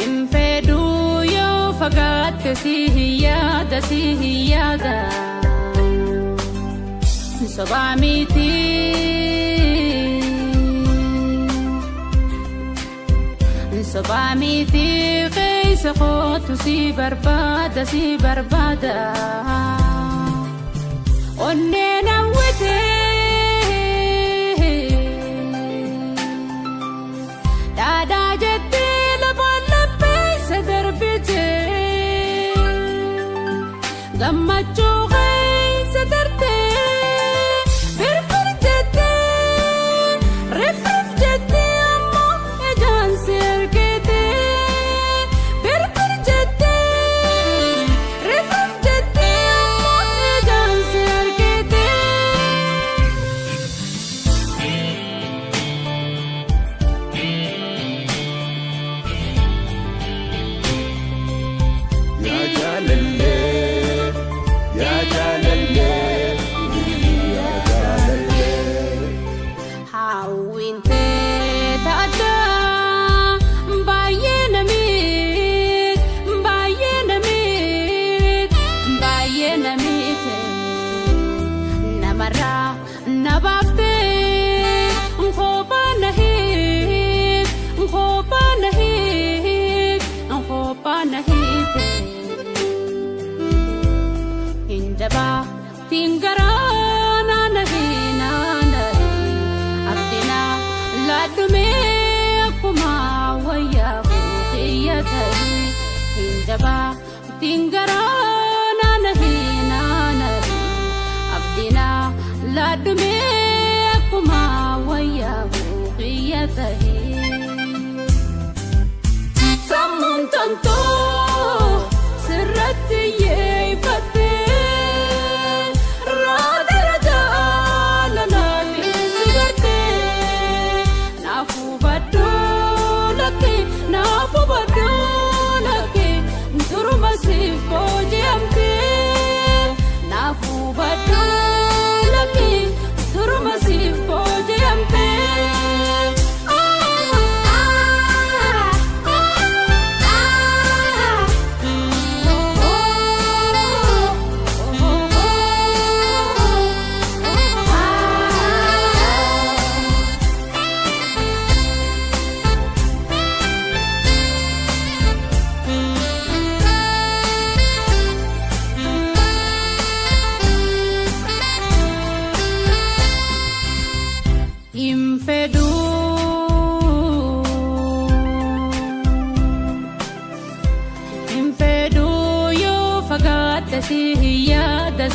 Infedu yo fagat sihiyada Sobamiti قيس قوت si barbada Onnena wite Dada jetti labalabbe sadarbite Gammachu qeys darte Tingarana nahina abdina ladume akuma waya qiyatahi indaba tingarana nahina abdina ladume akuma waya qiyatahi samun tanto sirrati yefate Infedu yo fagat sihiyada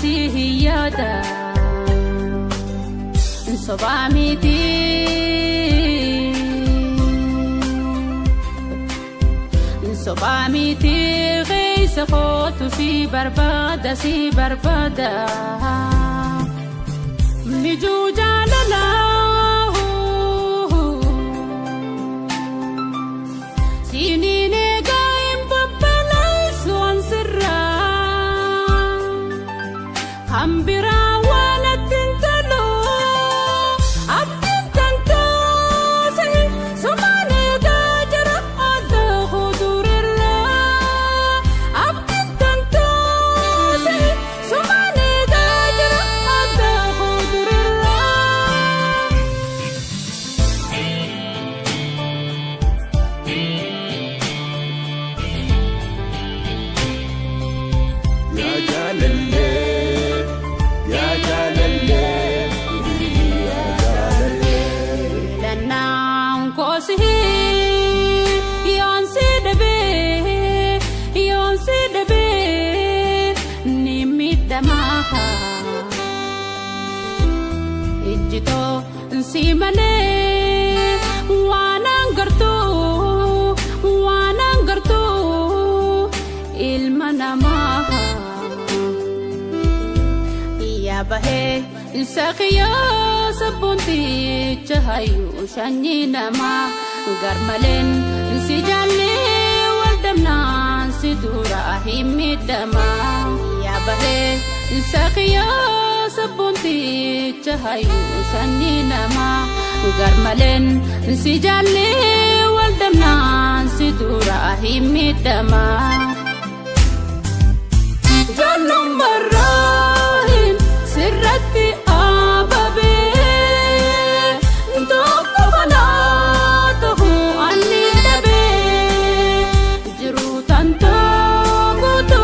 Sobamiti qeys qot si barbada Miju jalala Sinine gaim papalay suan sirra Hambira walatin talo Abdin tanto sahi Sumane gajara adha khudurilla Abdin tanto sahi Sumane gajara adha khudurilla Ijito simane wanang gartu ilma namaha iya bahe saqiya sabunti chahayu shanyi nama garmalen si jalle waldamna si dura himidama iya bahe saqiya sabunti chahayu shanyi nama garmalen si jalle waldamna si dura himidama Jallum barrahin sirratti ababe Tokko fanaatahu anni dhabe Jiru tanto guutu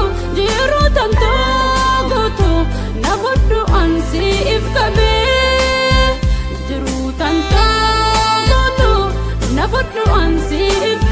na fudhu ansi ifkabe Jiru tanto guutu na fudhu ansi ifkabe